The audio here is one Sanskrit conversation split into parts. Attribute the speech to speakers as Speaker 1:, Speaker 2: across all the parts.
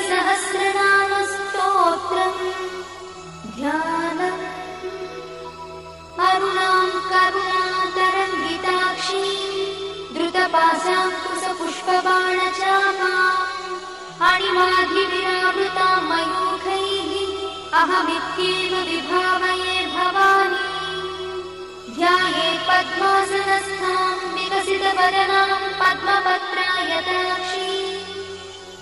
Speaker 1: सहस्रनामस्तोत्रम् ध्यानम् अरुणां करुणातरङ्गिताक्षीं द्रुतपाशाङ्कुशपुष्पबाणचापाम् अणिमाधिविरावृतां मयूखैः अहमित्येव विभावये भवानी। ध्यायेत् पद्मासनस्थां विकसितवदनां पद्मपत्रायताक्षीं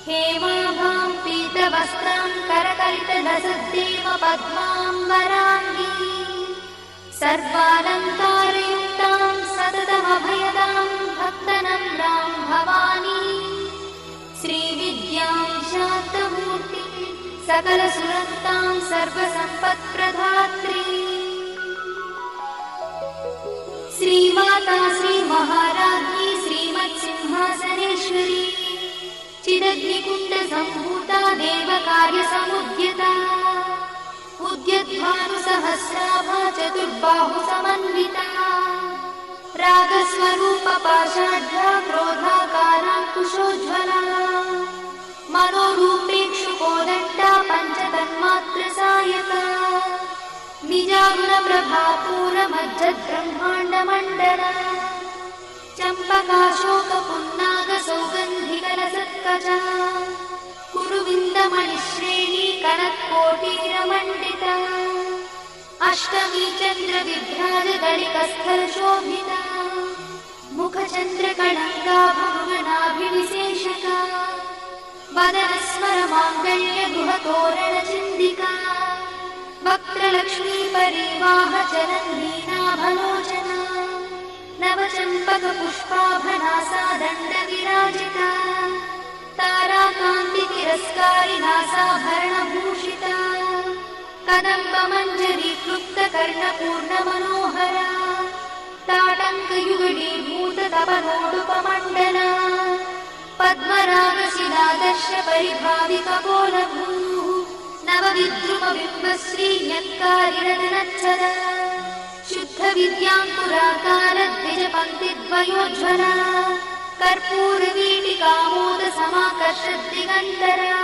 Speaker 1: हेमाभां पीतवस्त्रां करकलितलसद्देव पद्माम्बराङ्गी सर्वालङ्कारयुक्तां सततमभयदां भक्तनम्रां भवानी। श्रीविद्यां शान्तमूर्तिं सकलसुरक्तां सर्वसम्पत्प्रदात्री श्रीमाता श्रीमहाराज्ञी श्रीमत्सिंहासनेश्वरी चिदग्निकुण्डसम्भूता देवकार्यसमुद्यता उद्यद्भानुसहस्राभा चतुर्बाहुसमन्विता रागस्वरूपपाषाढ्या क्रोधाकाराङ्कुशोज्ज्वला मनोरूपेक्षुकोदण्डा पञ्चतन्मात्रसायका निजागुणप्रभापूरमज्जद्ब्रह्माण्डमण्डला चम्पकाशोकपुन्नागसौगन्धिकलसत्कजा कुरुविन्दमणिश्रेणी कनत्कोटीरमण्डिता अष्टमी चन्द्रविभ्राजगलिकस्थलशोभिता मुखचन्द्रकणङ्गाभुवनाभिविशेषका वदनस्मरमाङ्गल्यगुहतोरणचिन्दिका वक्त्रलक्ष्मीपरिवाहचरन्नीनाभलोचना नवचम्पकपुष्पाभनासा दण्डविराजिता ताराकान्तितिरस्कारिनासाभरणभूषिता कदम्बमञ्जरीक्लुप्तकर्णपूर्णमनोहरा ताटङ्कयुगलीभूततपनोडुपमण्डला पद्मरागशिलादर्शपरिभाविकपोलभूः नवविद्रुमबिम्बश्रीन्यत्कारिरदनच्छदा शुद्धविद्याङ्कुराकारद्विजपङ्क्तिद्वयोज्ज्वला कर्पूरवीटिकामोदसमाकर्षद्दिगन्तरा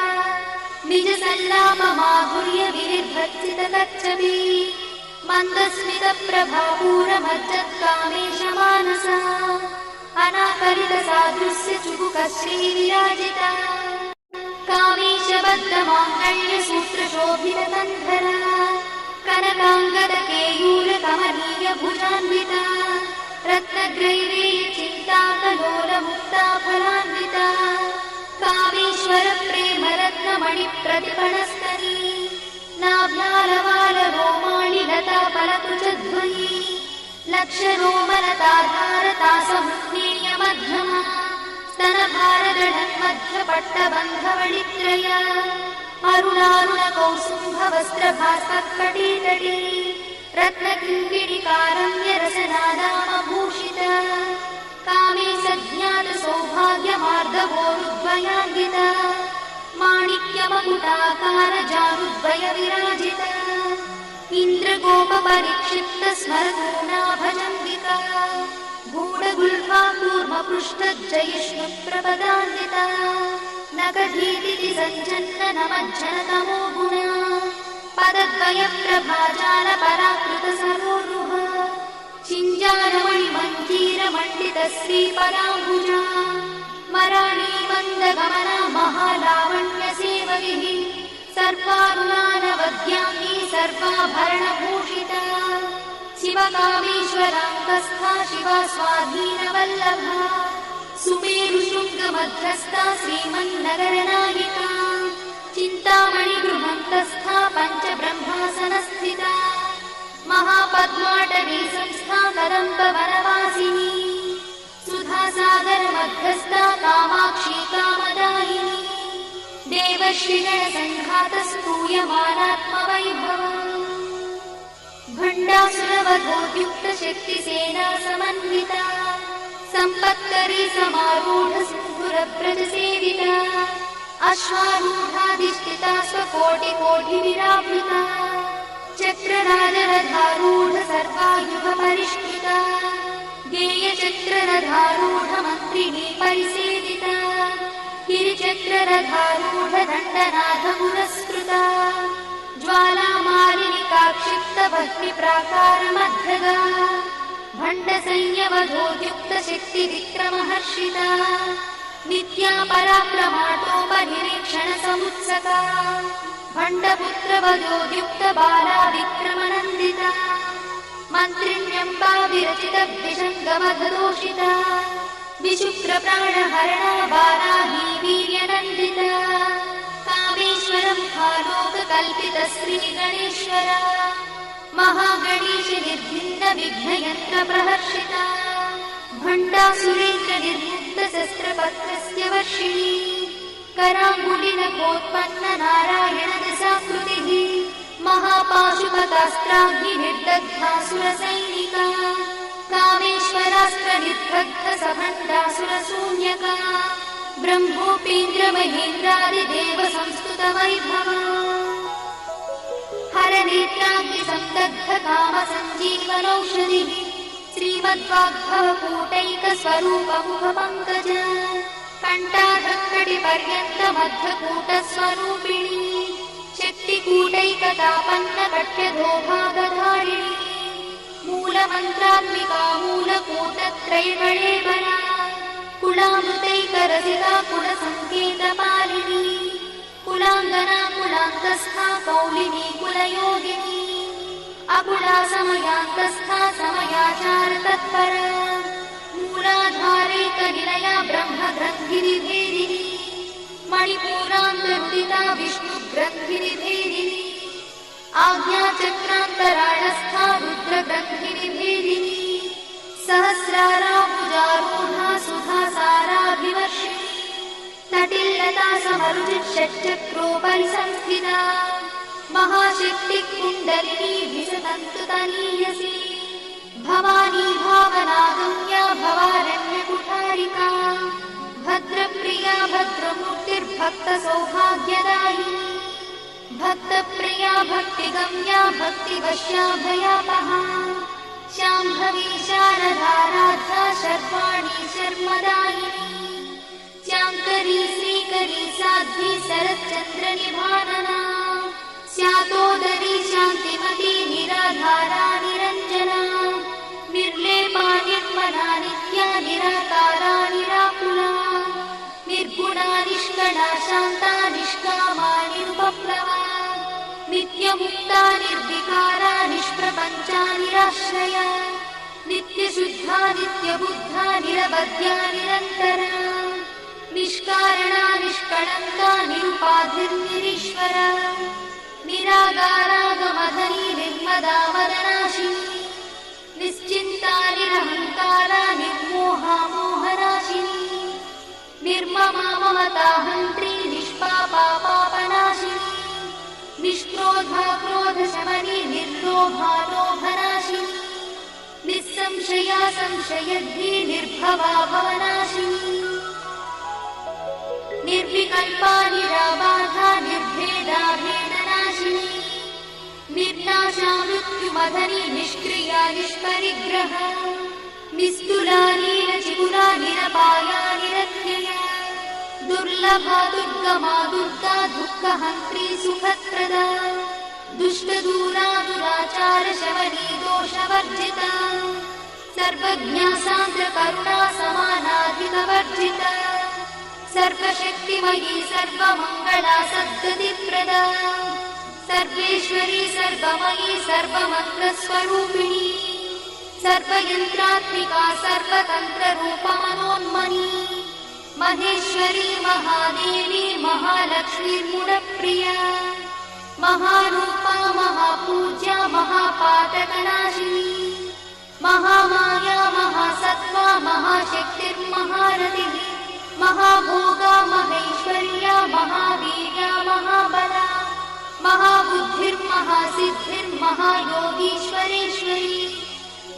Speaker 1: निजसल्लापमाधुर्यविनिर्भर्सितकच्छपी मन्दस्मितप्रभापूरमज्जत्कामेशमानसा अनाकलितसादृश्यचुबुकश्रीविराजिता कामेशबद्धमाङ्गल्यसूत्रशोभितकन्धरा कनकाङ्गदकेयूरकमनीयभुजान्विता रत्नग्रैवेयचिन्ताकलोलमुक्ताफलान्विता कामेश्वरप्रेमरत्नमणिप्रतिपणस्तनी नाभ्यालवालरोमाणि लताफलकुचध्वनि लक्षरोमलताधारतासमुत्नेयमध्यमा स्तनभारदढन्मध्यपट्टबन्धवणित्रया अरुणारुणकौसुम्भवस्त्रभास्कट्कटीतटी रत्नकिङ्किणिकारम्यरसनादामभूषिता कामे सज्ञातसौभाग्यमार्दवोरुद्वयान्विता माणिक्यमकुटाकारजानुद्वयविराजिता इन्द्रगोपपरिक्षिप्तस्मरतूनाभजम्बिका गूढगुल्फाकूर्मपृष्ठज्जयिष्णुप्रपदान्विता नखधीतिति सञ्चन्ननमज्जनतमो गुणा पदद्वयप्रभाजालपराकृतसरोरुहा चिञ्जारमणिमञ्जीरमण्डितश्रीपदाम्बुजा मराळीमन्दगमना महालावण्यसेवगिः सर्वारुणानवद्याङ्गी सर्वाभरणभूषिता शिवकामेश्वराङ्गस्था शिवा स्वाधीनवल्लभा सुमेरुशृङ्गमध्यस्था श्रीमन्नगरनायिका चिन्तामणिगृहन्तस्था पञ्चब्रह्मासनस्थिता महापद्माटवी संस्था कदम्बवनवासिनी सुधासागरमध्यस्था कामाक्षी कामदायिनी देवश्रीगणसङ्घातस्तूयमानात्मवैभवा भण्डासुरवधोद्युक्तशक्तिसेना समन्विता सम्पत्करी समारूढसिन्धुरव्रजसेविता अश्वारूढाधिष्ठिता स्वकोटिकोटिविरावृता चक्रराजरथारूढ सर्वायुधपरिष्कृता गेयचक्ररथारूढमन्त्रिणी परिसेविता गिरिचक्ररथारूढ दण्ड वह्निप्राकारमध्यगा भण्डसंयमधोद्युक्तशक्तिविक्रमहर्षिता नित्या पराक्रमाटोपनिरीक्षणसमुत्सका भण्डपुत्रवधोद्युक्तबाला विक्रमनन्दिता मन्त्रिण्यम्बा विरचितद्विषङ्गमधदोषिता विशुक्रप्राणहरणा बाला हि वीर्यनन्दिता कामेश्वरमुखालोककल्पितश्रीगणेश्वरा महागणेश निर्भिन्नविघ्नयन्त्रप्रहर्षिता भण्डासुरेन्द्रनिर्मुक्तशस्त्रपत्रस्य वर्षिणी कराङ्गुलिनकोत्पन्ननारायणदशाकृतिः महापाशुपतास्त्राग्निर्दग्धासुरसैनिका कामेश्वरास्त्रनिर्दग्धसभण्डासुरशून्यका ब्रह्मोपेन्द्रमहेन्द्रादिदेवसंस्तुतवैभवा हरनेत्राग्निसन्दग्धकामसञ्जीवनौषधिः श्रीमद्वाग्भवकूटैकस्वरूपमुखपङ्कज कण्ठाधक्कटिपर्यन्तमध्वकूटस्वरूपिणी शक्तिकूटैकतापन्नकट्यधोभागधारिणी मूलमन्त्रात्मिका मूलकूटत्रयगणेवरा कुलामृतैकरसिता कुलसङ्केतपालिनी कुलाङ्गना कुलान्तस्था कौलिनी कुलयोगिनी अकुला समयान्तस्था समयाचारतत्परा मूलाधारैकनिलया ब्रह्मग्रन्थिनिभेदिनी मणिपूरान्तरुदिता विष्णुग्रन्थिनिभेदिनी आज्ञाचक्रान्तराळस्था रुद्रग्रन्थिनिभेदिनी सहस्राराभुजारूढा सुधासाराभिवर्षिणी तटिल्लता समरुचिषट्चक्रोपरि संस्थिता महाशक्तिकुण्डलिनी विशतन्तुतनीयसी भवानी भावनागम्या भवारण्यकुठारिका भद्रप्रिया भद्रमूर्तिर्भक्तसौभाग्यदायिनी भक्तप्रिया भक्तिगम्या भक्तिवश्या भयापहा शाम्भवी शारदाराध्या शर्वाणी शर्मदायिनी श्याङ्करी श्रीकरी साध्वी शरच्चन्द्रनिभानना स्यातोदरी शान्तिमती निराधारा निरञ्जना निर्लेपा निर्मला नित्या निराकारा निराकुला निर्गुणा निष्कला शान्ता निष्कामा निरुपप्लवा नित्यमुक्ता निर्विकारा निष्प्रपञ्चा निराश्रया नित्यशुद्धा नित्यबुद्धा निरवध्या निरन्तरा निष्कारणा निष्कळङ्का निरुपाधिर्निरीश्वरा निरागारागमधनी निर्मदा वदनाशिनी निश्चिन्ता निरहङ्कारा निर्मोहा मोहनाशिनी निर्ममा ममताहन्त्री निष्पापा पापनाशिनी निष्क्रोधा क्रोधशमनी निर्लोभा लोभनाशिनी निस्संशया संशयद्धि निर्भवा भवनाशिनी निर्विकल्पा निराबाधा निर्भेदा भेदनाशिनी निर्नाशा मृत्युमधनी निष्क्रिया निष्परिग्रहा निस्तुला नीलचिगुरा निरपाया निरत्यया दुर्लभा दुर्गमा दुर्गा दुःखहन्त्री सुखप्रदा दुष्टदूरा दुराचार शवनी दोषवर्जिता सर्वज्ञा सान्द्रकरुणा समानाधिकवर्जिता सर्वशक्तिमयी सर्वमङ्गला सद्गतिप्रदा सर्वेश्वरी सर्वमयी सर्वमन्त्रस्वरूपिणी सर्वयन्त्रात्मिका सर्वतन्त्ररूपमनोन्मनी महेश्वरी महादेवी महालक्ष्मीर्मुडप्रिया महारूपा महापूज्या महापातकनाशिनी महामाया महासत्त्वा महाशक्तिर्महारतिः महाभोगा महेश्वर्या महावीर्या महाबला महाबुद्धिर्महासिद्धिर्महायोगीश्वरेश्वरी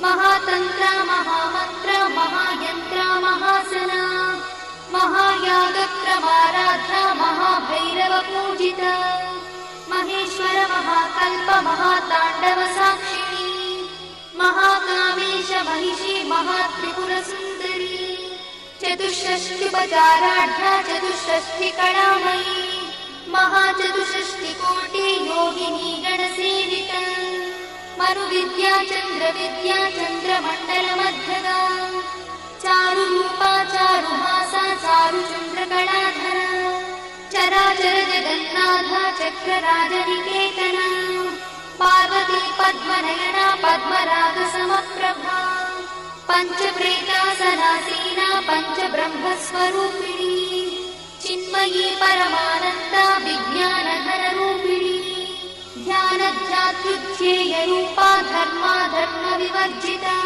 Speaker 1: महातन्त्रा महामन्त्रा महायन्त्रा महासना महायागक्रमाराध्या महाभैरवपूजिता महेश्वर महाकल्प महाताण्डवसाक्षिणी महाकामेश महिषी महात्रिपुरसुन्दरी चतुष्षष्टिपचाराढ्या चतुष्षष्टिकलामयी महाचतुष्षष्टिकोटि योगिनी गणसेविता मरुविद्या चन्द्रविद्या चन्द्रमण्डलमध्यगा चारुरूपा चारुहासा चारुचन्द्रकलाधरा चराचर जगन्नाथा चक्रराजनिकेतना पार्वती पद्मनयना पद्मरागसमप्रभा पञ्चप्रेतासनासीना पञ्चब्रह्मस्वरूपिणी चिन्मयी परमानन्दा विज्ञानधररूपिणी ध्यानध्यातृध्येयरूपा धर्माधर्मविवर्जिता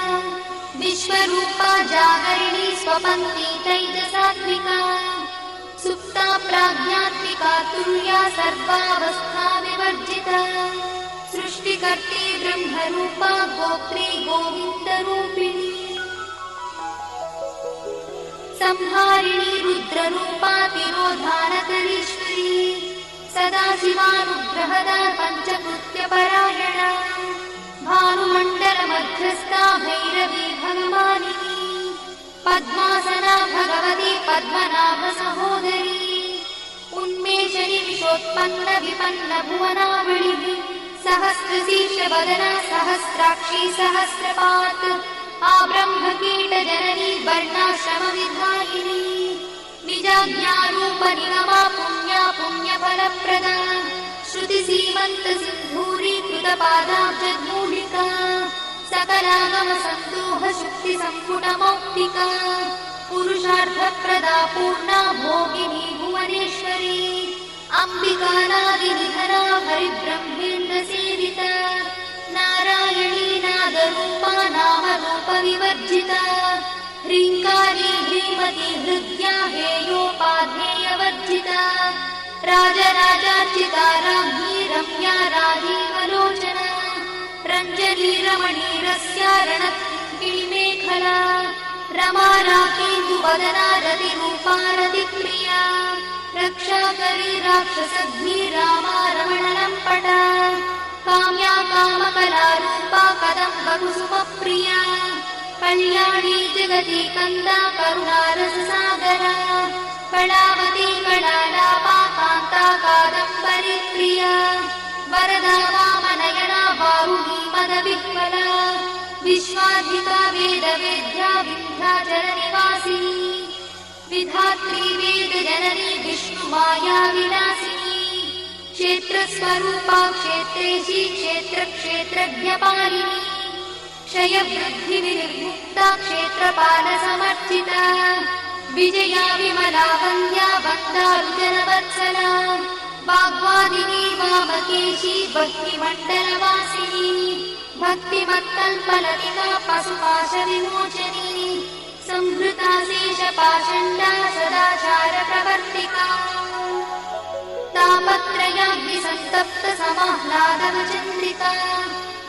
Speaker 1: विश्वरूपा जागरिणी स्वपङ्क्ति तैजसात्मिका सुप्ता प्राज्ञात्मिका तुल्या सर्वावस्था विवर्जिता सृष्टिकर्त्री ब्रह्मरूपा गोत्री गोविन्दरूपिणी संहारिणी रुद्ररूपा तिरोधानकरीश्वरी सदाशिवानुग्रहदा पञ्चकृत्यपरायणा भानुमण्डलमध्यस्था भैरवी भगवानिनी पद्मासना भगवती पद्मनाभसहोदरी उन्मेषणि विशोत्पन्न विपन्न भुवनावळिः सहस्रशीर्षवदना सहस्राक्षी सहस्रपात् आब्रह्मकीटजननी वर्णाश्रमविधायिनी निजाज्ञारूपनिगमा पुण्या पुण्यफलप्रदा श्रुतिसीमन्तसिन्धूरीकृतपादाब्जधूलिका सकलागमसन्दोहशुक्तिसम्पुटमौक्तिका पुरुषार्थप्रदा पूर्णा भोगिनी भुवनेश्वरी अम्बिकानादिनिधना हरिब्रह्मेन्द्रसेविता नारायणी नादरूपा नामरूपविवर्जिता ह्रीङ्कारी ह्रीमती हृद्या हेयोपाध्येयवर्जिता राजराजार्चिता राज्ञी रम्या राजीवलोचना रञ्जनी रमणीरस्या रणकिणिमेखला रमा राकेन्दुवदना रतिरूपा रतिप्रिया रक्षाकरी राक्षसद्भिः रामा रमणलम्पटा काम्या कामकलारूपा कदम्बकुसुमप्रिया कल्याणी जगती कन्दा करुणारससागरा कलावती कलालापा कान्ता कादम्बरी प्रिया वरदा वामनयना बाहुनी मदविह्वला विश्वाधिका वेदवेद्या विन्ध्याचलनिवासिनी विधात्री वेदजननी विष्णुमाया विलासिनी क्षेत्रस्वरूपा क्षेत्रेशी क्षेत्रक्षेत्रज्ञपालिनी क्षयवृद्धिविनिर्मुक्ता क्षेत्रपालसमर्चिता विजया विमला वन्द्या वन्दारुजनवत्सला वाग्वादिनी वामकेशी भक्तिमण्डलवासिनी भक्तिमत्कल्पलतिका पशुपाशविमोचनी संहृता शेषपाषण्डा सदाचारप्रवर्तिका तापत्रयाग्निसन्तप्त समाह्लादवचन्द्रिका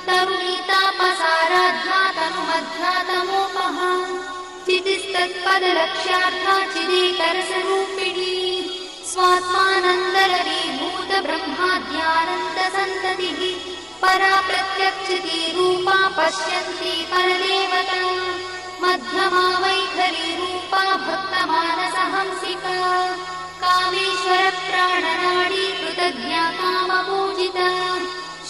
Speaker 1: तरुणीतापसाराध्या तनुमध्या तमोपहा चितिस्तत्पदलक्ष्यार्था चिदेकरसरूपिणी स्वात्मानन्दलरीभूत ब्रह्माद्यानन्दसन्ततिः परा प्रत्यक्षितीरूपा पश्यन्ती परदेवता मध्यमा वैखरीरूपा भक्तमानसहंसिका कामेश्वरप्राणनाडी कृतज्ञा कामपूजिता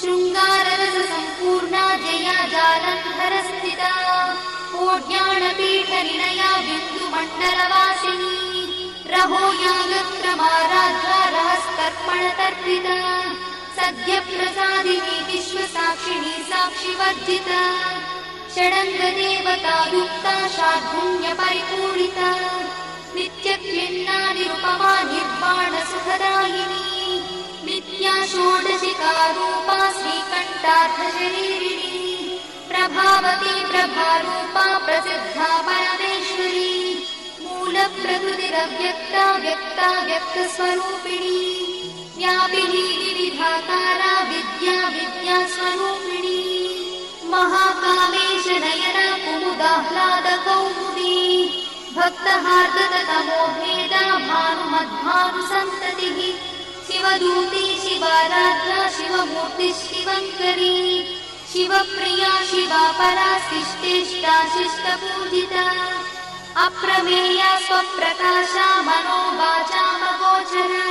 Speaker 1: शृङ्गाररससम्पूर्णा जया जालन्धरस्थिता कोट्याणपीठनिलया बिन्दुमण्डलवासिनी रहो यागक्रमाराध्या रहस्तर्पणतर्पिता सद्यप्रसादिनी विश्वसाक्षिणी साक्षिवर्जिता षडङ्गदेवतायुक्ता शार्दूल्यपरिपूरिता नित्यक्लिन्नानिरुपमा निर्वाणसुखदायिनी नित्या षोडशिकारूपा श्रीकण्ठार्थशरीरिणी प्रभावती प्रभारूपा प्रसिद्धा परमेश्वरी मूलप्रकृतिरव्यक्ता व्यक्ता व्यक्तस्वरूपिणी व्यापिनी विविधाकारा विद्या विद्यास्वरूपिणी महाकामेश नयना कुमुदाह्लादकौमुदी भक्तहार्दतमोभेदा भानुमद्भानुसन्ततिः शिवदूती शिवाराध्या शिवमूर्तिः शिवङ्करी शिवप्रिया शिवापरा शिष्टेष्टा शिष्टपूजिता अप्रमेया स्वप्रकाशा मनोवाचामगोचरा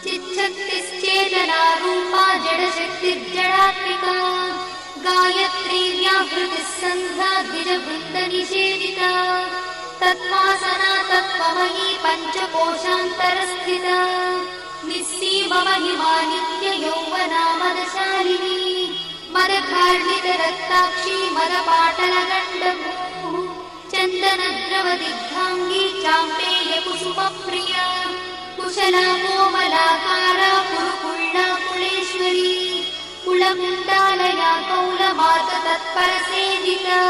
Speaker 1: चिच्छक्तिश्चेतना रूपा जडशक्तिर्जडात्मिका गायत्री व्याहृतिः सन्ध्या द्विजवृन्दनिषेविता तत्त्वासना तत्त्वमयी पञ्चकोशान्तरस्थिता निःसीममहिमा नित्ययौवना मदशालिनी मदघार्णितरक्ताक्षी मदपाटलगण्डभूः चन्दनद्रवदिग्धाङ्गी चाम्पेयकुसुमप्रिया कुशला कोमलाकारा कुरुकुळ्ळा कुलेश्वरी कुलमुण्डालया कौलमार्गतत्परसेविता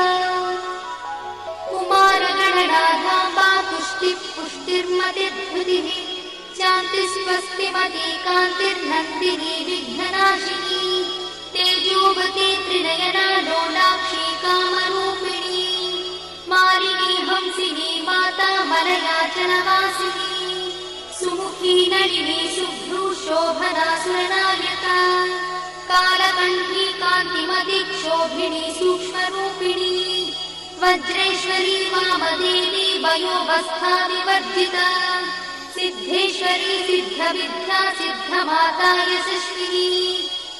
Speaker 1: कुमारगणनाधाम्बा तुष्टिः पुष्टिर्मतिर्धृतिः शान्तिस्वस्तिमती कान्तिर्नन्दिनी विघ्ननाशिनी तेजोवती त्रिनयना लोलाक्षी कामरूपिणी मालिनी हंसिनी माता मलयाचलवासिनी सुमुखी नलिनी शुभ्रू शोभना सुरनायका कालकण्ठी कान्तिमती क्षोभिणी सूक्ष्मरूपिणी वज्रेश्वरी वामदेवी वयोवस्था विवर्जिता सिद्धेश्वरी सिद्धविद्या सिद्धमाता यशस्विनी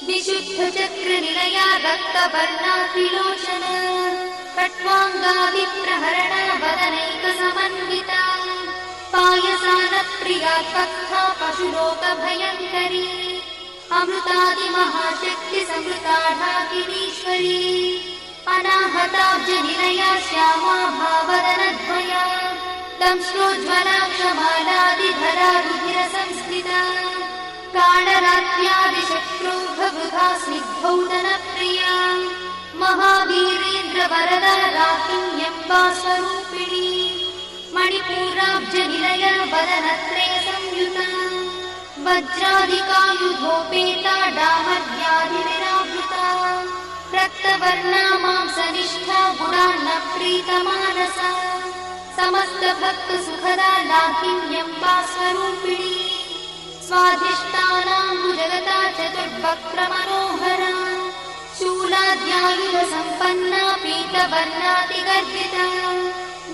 Speaker 1: विशुद्धचक्रनिलया रक्तवर्णा त्रिलोचना कट्वाङ्गा विप्रहरणा वदनैकसमन्विता पायसानप्रिया कथा पशुलोकभयङ्करी अमृतादिमहाशक्तिसमृता ढाकिनीश्वरी अनाहताब्जनिलया श्यामा भावदनद्वया दंश्रोज्ज्वला क्षमालादिधरा रुधिरसंस्कृता कालरात्र्यादिशक्रोधवृथा स्निग्धौदनप्रिया महावीरेन्द्रवरदा राकिन्यम्बा स्वरूपिणी मणिपूराब्जनिलया वदनत्रयसंयुता वज्रादिकायुधोपेता डामर्यादिविरावृता रक्तवर्णा मांसनिष्ठा गुणान्नप्रीतमानसा समस्तभक्तसुखदा लाकिन्यम्बा स्वरूपिणी स्वाधिष्ठानाम्बुजगता चतुर्वक्त्रमनोहरा शूलाद्यायुधसम्पन्ना पीतवर्णातिगर्भिता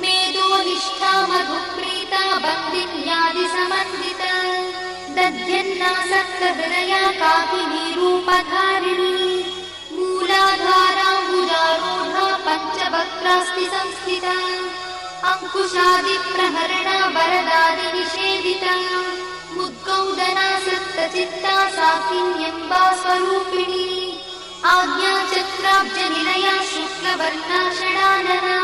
Speaker 1: मेदोनिष्ठा मधुप्रीता बन्दिन्यादिसमन्विता दध्यन्नासक्तहृदया काकिनी रूपधारिणी मूलाधाराम्बुजारूढा पञ्चवक्त्रास्ति संस्थिता अङ्कुशादिप्रहरणा वरदादिनिषेविता मुद्गौदना सप्तचित्ता साकिन्यम्बा स्वरूपिणी आज्ञाचक्राब्जनिलया शुक्लवर्णा षडानना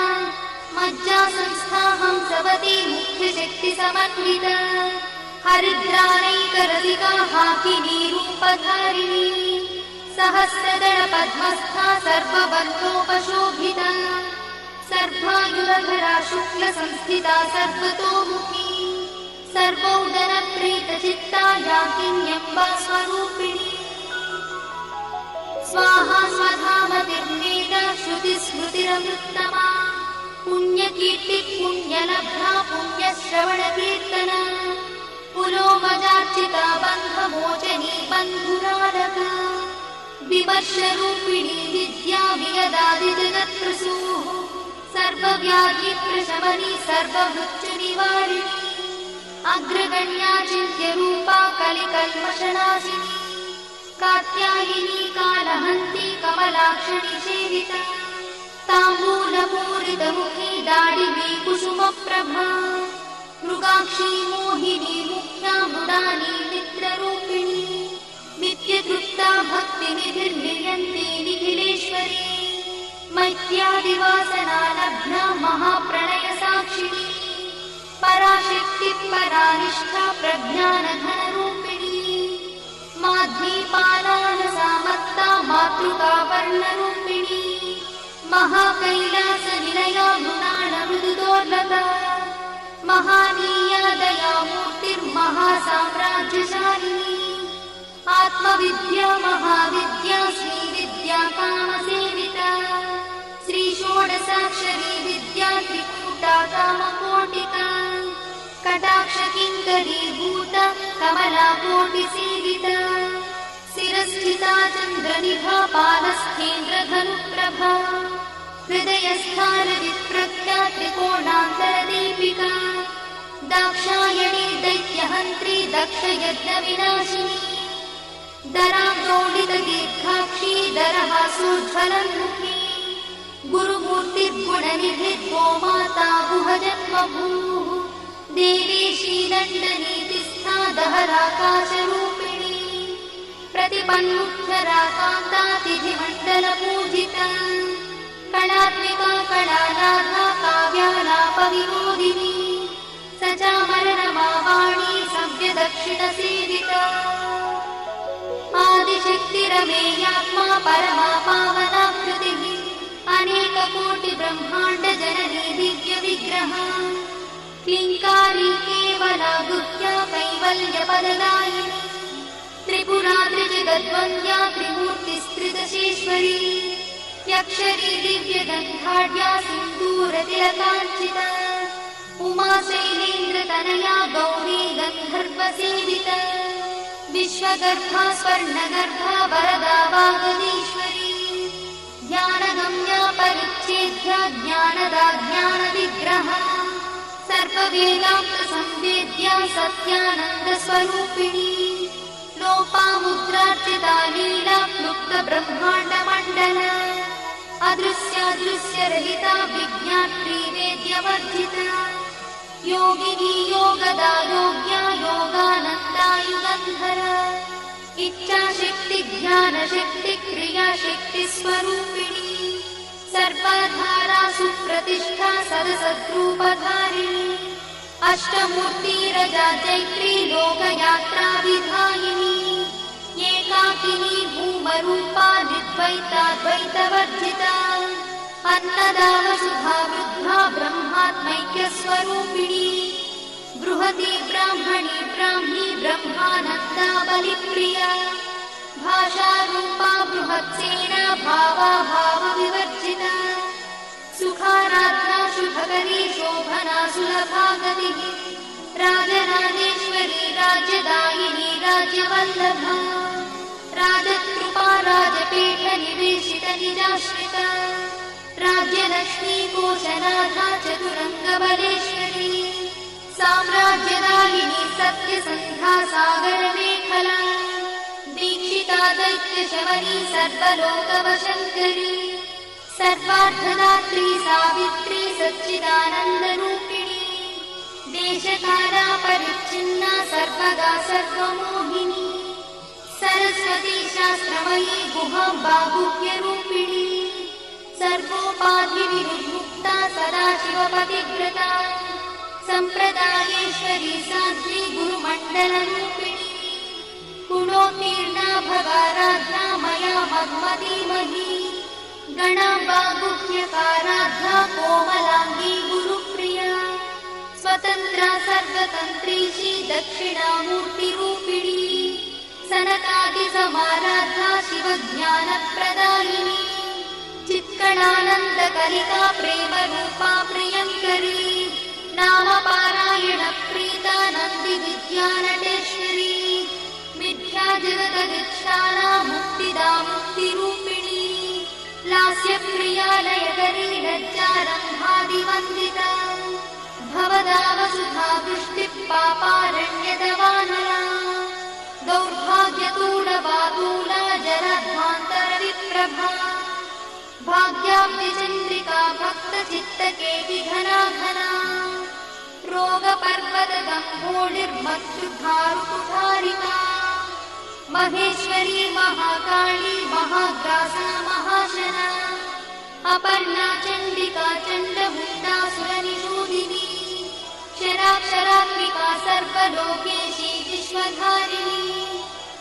Speaker 1: मज्जासंस्था हंसवती मुख्यशक्तिसमन्विता हरिद्रानैकरसिका हाकिनी रूपधारिणी सहस्रदलपद्मस्था सर्वबन्धोपशोभिता सर्वायुधरा शुक्लसंस्थिता सर्वतोमुखी सर्वौदनप्रीतचित्ता याकिन्यम्बा स्वरूपिणी स्वाहा स्वधामतिर्वेदा श्रुतिस्मृतिरमृत्तमा पुण्यकीर्तिः पुण्यलब्धा पुण्यश्रवणकीर्तना पुलोमजार्चिता बन्धमोचनी बन्धुरालका विमर्शरूपिणी विद्या विगदादिजगत्प्रसूः सर्वव्याधिप्रशमनी सर्वमृत्युनिवारिणी अग्रगण्या चिन्त्यरूपा कलिकल्मषनाशिनी कात्यायिनी कालहन्ती कमलाक्षणी सेविता ताम्बूलपूरितमुखी दाडिवी कुसुमप्रभा मृगाक्षी मोहिनी मुख्या मृडानी मित्ररूपिणी नित्यतृप्ता भक्तिनिधिर्नियन्ती निखिलेश्वरी मैत्यादिवासना लब्धा महाप्रणयसाक्षिणी पराशक्तिः परानिष्ठा प्रज्ञानधनरूपिणी माध्वीपालानसामत्ता मातृका वर्णरूपिणी महाकैलासनिलया मृणालमृदुदोर्लता महानीया दयामूर्तिर्महासाम्राज्यशालिनी आत्मविद्या महाविद्या श्रीविद्या कामसेविता श्रीषोडशाक्षरी विद्या त्रिकूटा कामकोटिका कटाक्षकिङ्करीभूता कमलाकोटिसेविता शिरस्थिता चन्द्रनिभा पालस्थेन्द्रधनुप्रभा हृदयस्थानविप्रख्या त्रिकोणान्तरदीपिका दाक्षायणी दैत्यहन्त्री दक्षयज्ञविनाशिनी दराजोडितदीर्घाक्षी दरहासोज्ज्वलन्मुखी गुरुमूर्तिर्गुणनिधिर्गो माता गुहजन्मभूः देवेशी दण्डनीतिस्था दहराकाशरूपिणी प्रतिपन्मुख्यराकान्तातिथिमण्डलपूजिता कणात्मिका कलानाथा काव्यालापविनोदिनी सचामरणमावाणी सव्यदक्षिणसेविता आदिशक्तिरमेयात्मा परमा पावनाकृतिः अनेककोटिब्रह्माण्डजननी दिव्यविग्रहा क्लीङ्कारी केवला गुह्या कैवल्यपददायिनी त्रिपुरा त्रिजगद्वन्द्या त्रिमूर्तिस्त्रिदशेश्वरी यक्षरी दिव्यगन्धाढ्या सिन्दूरतिलकाञ्चिता उमा शैलेन्द्रतनया गौरी गन्धर्वसेविता विश्वगर्भा स्वर्णगर्भा वरदा वागदीश्वरी ध्यानगम्या परिच्छेद्या ज्ञानदा ज्ञानविग्रहा सर्ववेदान्तसंवेद्या सत्यानन्दस्वरूपिणी लोपामुद्रार्चिता लीला क्लुप्तब्रह्माण्डमण्डला अदृश्यादृश्यरहिता विज्ञात्री वेद्यवर्जिता योगिनी योगदा योग्या योगानन्दा युगन्धरा इच्छाशक्ति ज्ञानशक्ति क्रियाशक्ति स्वरूपिणी सर्वाधारा सुप्रतिष्ठा सदसद्रूपधारिणी अष्टमूर्तिरजा चैत्री लोकयात्रा विधायिनी एकाकिनी भूमरूपा निर्द्वैताद्वैतवर्जिता अन्नदा वसुधा वृद्धा ब्रह्मात्मैक्यस्वरूपिणी बृहती ब्राह्मणी ब्राह्मी ब्रह्मानन्दा बलिप्रिया भाषारूपा बृहत्सेना भावा भावविवर्जिता सुखाराध्या शुभकरी शोभना सुलभा गतिः राजराजेश्वरी राज्यदायिनी राज्यवल्लभा राजकृपा राजपीठ निवेशित निजाश्रिता राज्यलक्ष्मी कोशनाथा चतुरङ्गबलेश्वरी साम्राज्यदायिनी सत्यसन्धा सागरमेखला दीक्षिता दैत्यशवनी सर्वलोकवशङ्करी सर्वार्थदात्री सावित्री सच्चिदानन्दरूपिणी देशकाला परिच्छिन्ना सर्वगा सर्वमोहिनी सरस्वती शास्त्रमयी गुहाम्बा गुह्यरूपिणी सर्वोपाधिविमुक्ता सदाशिवपतिव्रता सम्प्रदायेश्वरी साध्वी गुरुमण्डलरूपिणी गुणोत्तीर्णा भगाराध्या मया मग्मतीमही गणाम्बा गुह्यकाराध्या कोमलाङ्गी गुरुप्रिया स्वतन्त्रा सर्वतन्त्रीशी दक्षिणामूर्तिरूपिणी सनकादिसमाराध्या शिवज्ञानप्रदायिनी चित्कणानन्दकलिका प्रेमरूपा प्रियङ्करी नामपारायणप्रीता नन्दिविद्यानटेश्वरी मिथ्या जगदधिष्ठाना मुक्तिदा मुक्तिरूपिणी लास्यप्रिया लयकरी लज्जारम्भादिवन्दिता भवदा वसुधा वृष्टिः पापारण्यदवानला दौर्भाग्यतूलवातूला जलध्वान्तरविप्रभा भाग्याब्धिचन्द्रिका भक्तचित्तकेति घना रोगपर्वतगम्भोडिर्मत्युद्धारुकुठारिका महेश्वरी महाकाली महाग्रासा महाशना अपर्णा चण्डिका चण्डमुण्डासुरनिषूदिनी शराक्षरात्मिका सर्वलोकेशी विश्वधारिणी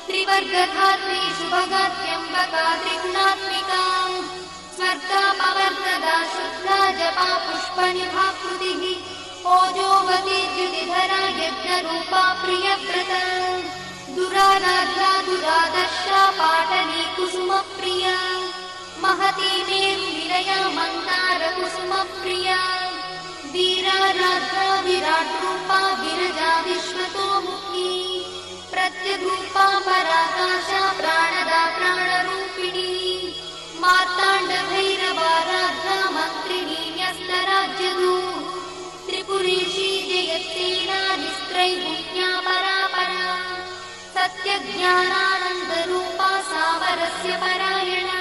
Speaker 1: त्रिवर्गधात्री शुभगात्र्यम्बका त्रिगुणात्मिका स्वर्गापवर्गदा शुद्धा जपा पुष्पनिभाकृतिः ओजोवती द्युतिधरा यज्ञरूपा प्रियव्रता दुराराध्या दुरादर्शा पाटली कुसुमप्रिया महती मेरुनिलया मन्दारकुसुमप्रिया वीराराध्या विराट्रूपा विरजा विश्वतोमुखी प्रत्यग्रूपा पराकाशा प्राणदा प्राणरूपिणी मार्ताण्डभैरवाराध्या मन्त्रिणी न्यस्तराज्यदूः त्रिपुरेशी जयत्सेना निस्त्रैगुण्या परापरा सत्यज्ञानानन्दरूपा कामरस्य परायणा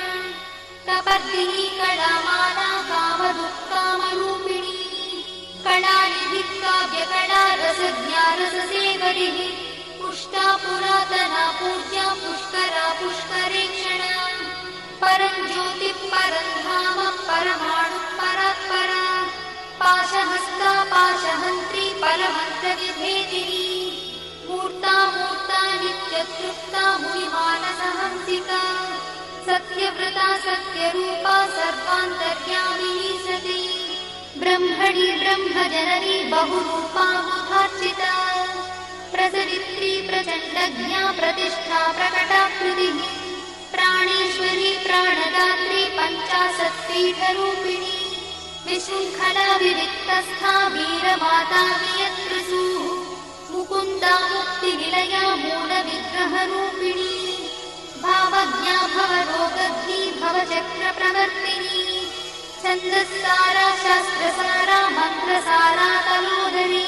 Speaker 1: कपर्दिनी कलामाला कामदुःकामरूपिणी कलानिधिः काव्यकला रसज्ञा रससेवरिः पुष्टा पुरातना पूज्या पुष्करा पुष्करेक्षणा परं ज्योतिः परं धाम परमाणुः परात्परा पाशहस्ता पाशहन्त्री परमन्त्रविभेदिनी मूर्ता मूर्ता नित्यतृप्ता मुनिमानसहंसिका सत्यव्रता सत्यरूपा सर्वान्तर्यामिनी सती ब्रह्मणि ब्रह्मजननी बहुरूपा बुधार्चिता प्रसरित्री प्रचण्डज्ञा प्रतिष्ठा प्रकटाकृतिः प्राणेश्वरी प्राणदात्री पञ्चाशत्पीठरूपिणी विशृङ्खला विविक्तस्था वीरमाता वियत्रिसूः मुकुन्दा मुक्तिनिलया मूलविग्रहरूपिणी भावज्ञा भवरोगग्नी भवचक्रप्रवर्तिनी छन्दस्सारा शास्त्रसारा मन्त्रसारा तलोदरी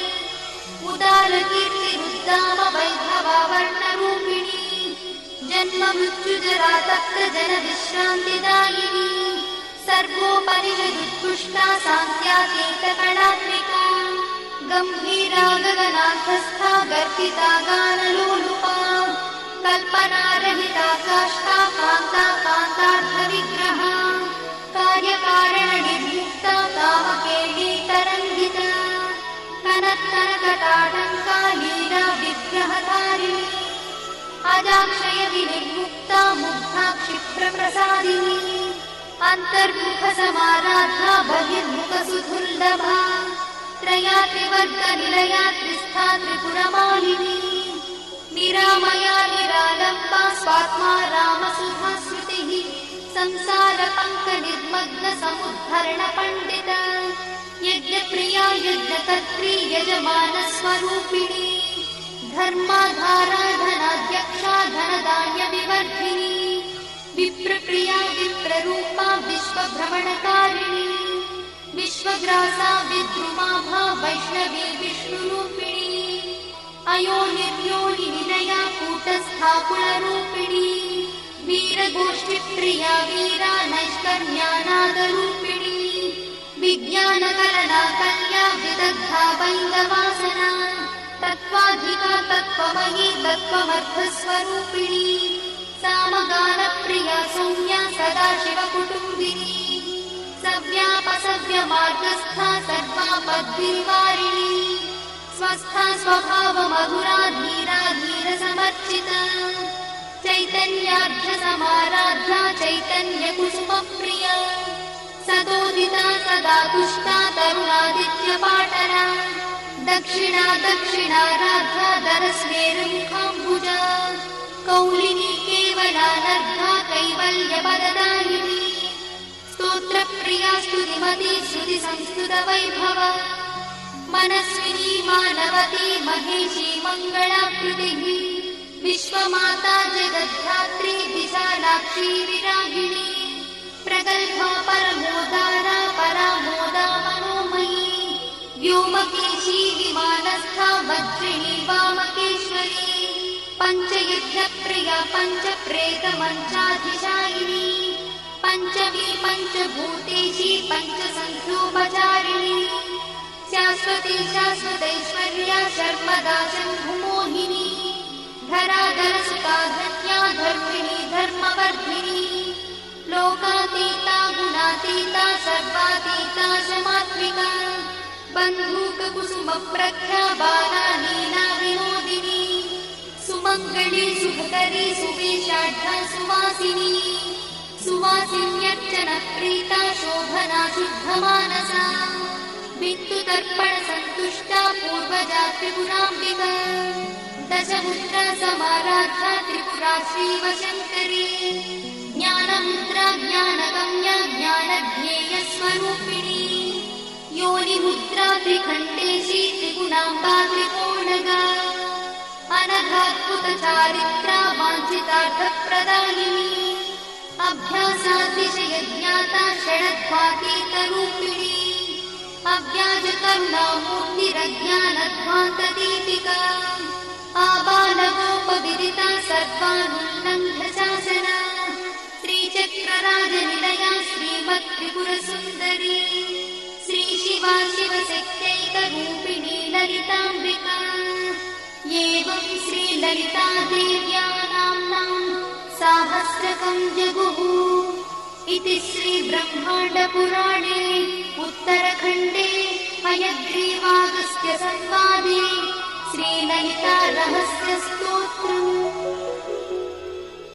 Speaker 1: उदारकीर्तिरुद्दाम वैभवा वर्णरूपिणी जन्म मृत्युजरा तत्र जनविश्रान्तिदायिनी सर्वोपनिषदुत्कृष्टा सान्त्यातीतकलात्मिका गम्भीरा गगनाथस्था गर्भिता गानलोलुपा कल्पनारहिता काष्ठा कान्ता कान्तार्थविग्रहा कार्यकारणनिर्मुक्ता कामकेली तरङ्गिता कनत्कनकटाटङ्का लीला विग्रहधारिणी अजाक्षय विनिर्मुक्ता मुग्धा क्षिप्रप्रसादिनी अन्तर्मुखसमाराधा बहिर्मुखसुदुर्लभा त्रया त्रिवर्गनिलया त्रिस्था त्रिपुरमालिनी निरामया निरालम्बा स्वात्मा रामसुधा स्मृतिः संसारपङ्कनिर्मग्नसमुद्धरणपण्डिता यज्ञप्रिया यज्ञकर्त्री यजमानस्वरूपिणी धर्माधारा धनाध्यक्षा धनधान्यविवर्धिनी विप्रप्रिया विप्ररूपा विश्वभ्रमणकारिणी विश्वग्रासा विद्रुमाभा वैष्णवी विष्णुरूपिणी अयोनिर्योनिनिलया कूटस्था कुलरूपिणी वीरगोष्ठिप्रिया वीरा नैष्कर्म्यानादरूपिणी विज्ञानकरणा कल्या विदग्धा वैन्दवासना तत्त्वाधिका तत्त्वमयी तत्त्वमर्थस्वरूपिणी सामगानप्रिया सौम्या सदाशिवकुटुम्बिनी सव्यापसव्यमार्गस्था सर्वापद्भिर्वारिणी स्वस्था स्वभावमधुरा धीरा धीरसमर्चिता चैतन्यार्घ्यसमाराध्या चैतन्यकुसुमप्रिया सदोदिता सदा तुष्टा तरुणादित्यपाटना दक्षिणा दक्षिणाराध्या दरस्मेरुमुखाम्बुजा कौलिनी केवलानर्घा कैवल्यपददायिनी स्तोत्रप्रिया स्तुतिमती श्रुतिसंस्कृतवैभवा मनस्विनी मानवती महेशी मङ्गलाकृतिः विश्वमाता जगद्धात्री विशालाक्षी विरागिणी प्रगल्भा परमोदारा परामोदा मनोमयी व्योमकेशी विमानस्था वज्रिणी वामकेश्वरी पञ्चयुद्धप्रिया पञ्चप्रेतमञ्चाधिशायिनी पञ्चमी पञ्चभूतेशी पञ्चसन्ध्योपचारिणी शाश्वती शाश्वतैश्वर्या शर्मदा शम्भुमोहिनी धराधरसुता धन्या धर्मिणी धर्मवर्धिनी लोकातीता गुणातीता सर्वातीता समात्मिका बन्धूककुसुमप्रख्या बाला लीला विनोदिनी सुमङ्गली सुभकरी सुवेशाढ्या सुवासिनी सुवासिन्यर्चनप्रीता शोभना शुद्धमानसा बिन्दुतर्पणसन्तुष्टा पूर्वजा त्रिपुराम्बिका दशमुद्रा समाराध्या त्रिपुरा श्रीवशङ्करी ज्ञानमुद्रा ज्ञानगम्या ज्ञानध्येयस्वरूपिणी योनिमुद्रा त्रिखण्डेशी त्रिगुणाम्बा त्रिकोणगा अनघाद्भुतचारित्रा वाञ्छितार्थप्रदायिनी अभ्यासातिशयज्ञाता षडध्वातीतरूपिणी अव्याजकरुणामूर्तिरज्ञानध्वान्तदीपिका आबालगोपविदिता सर्वानुल्लङ्घ्य शासना श्रीललिता श्रीमत्त्रिपुरसुन्दरी श्रीशिवा शिवशक्त्यैकरूपिणी ललिताम्बिका एवं श्रीललिता देव्या नाम्नां साहस्रकं जगुः इति श्रीब्रह्माण्डपुराणे उत्तरखण्डे हयग्रीवागस्त्यसंवादे श्रीललिता रहस्यस्तोत्रम्।